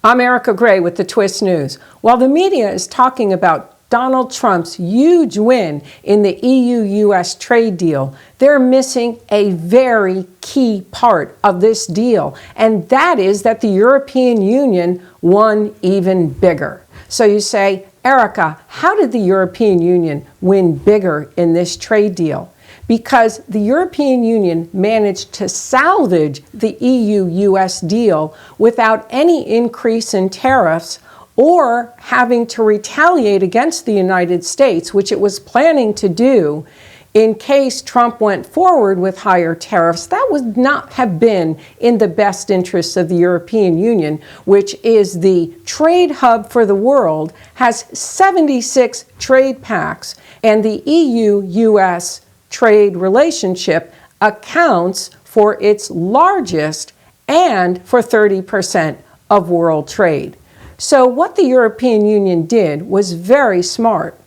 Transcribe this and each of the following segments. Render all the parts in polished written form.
I'm Erica Gray with the Twist News. While the media is talking about Donald Trump's huge win in the EU-US trade deal, they're missing a very key part of this deal, and that is that the European Union won even bigger. So you say, Erica, how did the European Union win bigger in this trade deal? Because the European Union managed to salvage the EU-US deal without any increase in tariffs or having to retaliate against the United States, which it was planning to do in case Trump went forward with higher tariffs. That would not have been in the best interests of the European Union, which is the trade hub for the world, has 76 trade pacts, and the EU-US trade relationship accounts for its largest and for 30% of world trade. So what the European Union did was very smart.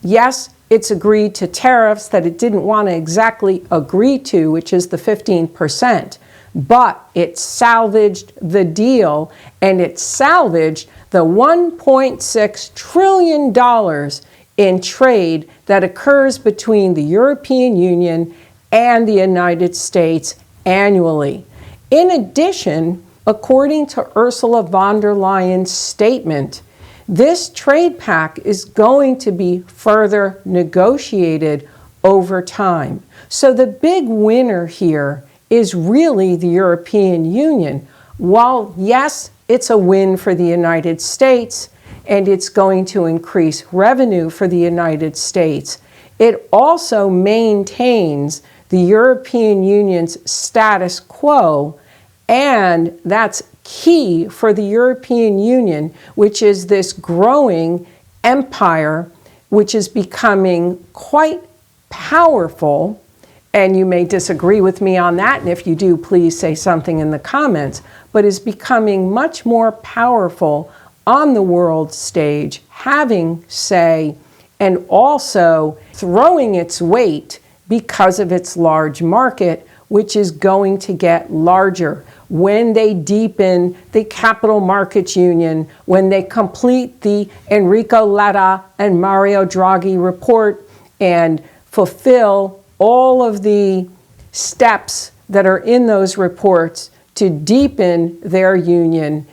Yes, it's agreed to tariffs that it didn't want to exactly agree to, which is the 15%, but it salvaged the deal, and it salvaged the $1.6 trillion in trade that occurs between the European Union and the United States annually. In addition, according to Ursula von der Leyen's statement, this trade pact is going to be further negotiated over time. So the big winner here is really the European Union. While, yes, it's a win for the United States, and it's going to increase revenue for the United States, it also maintains the European Union's status quo, and that's key for the European Union, which is this growing empire, which is becoming quite powerful. And you may disagree with me on that, and if you do, please say something in the comments, but is becoming much more powerful on the world stage, having say, and also throwing its weight because of its large market, which is going to get larger when they deepen the capital markets union, when they complete the Enrico Letta and Mario Draghi report and fulfill all of the steps that are in those reports to deepen their union.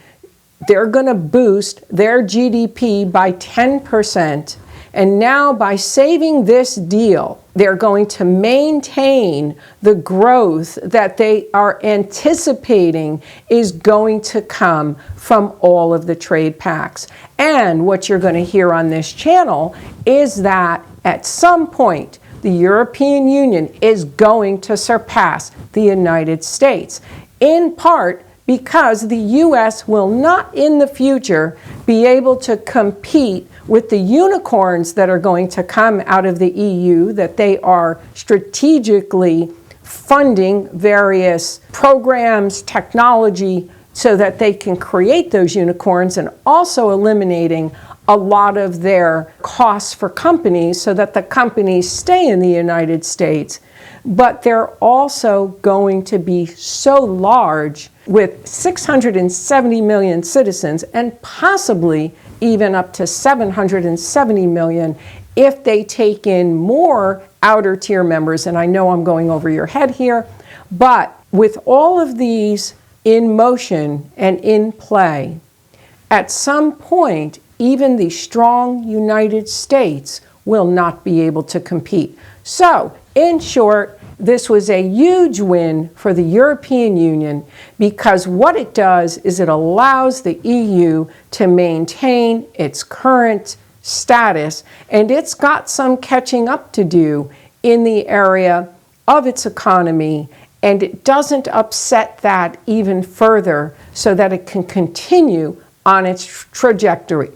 They're going to boost their GDP by 10%. And now by saving this deal, they're going to maintain the growth that they are anticipating is going to come from all of the trade pacts. And what you're going to hear on this channel is that at some point, the European Union is going to surpass the United States, in part because the U.S. will not in the future be able to compete with the unicorns that are going to come out of the EU, that they are strategically funding various programs, technology, so that they can create those unicorns, and also eliminating a lot of their costs for companies so that the companies stay in the United States. But they're also going to be so large, with 670 million citizens and possibly even up to 770 million if they take in more outer tier members. And I know I'm going over your head here, but with all of these in motion and in play, at some point, even the strong United States will not be able to compete. So, in short, this was a huge win for the European Union, because what it does is it allows the EU to maintain its current status, and it's got some catching up to do in the area of its economy, and it doesn't upset that even further so that it can continue on its trajectory.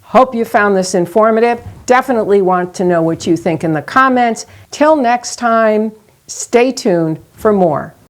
Hope you found this informative. Definitely want to know what you think in the comments. Till next time, stay tuned for more.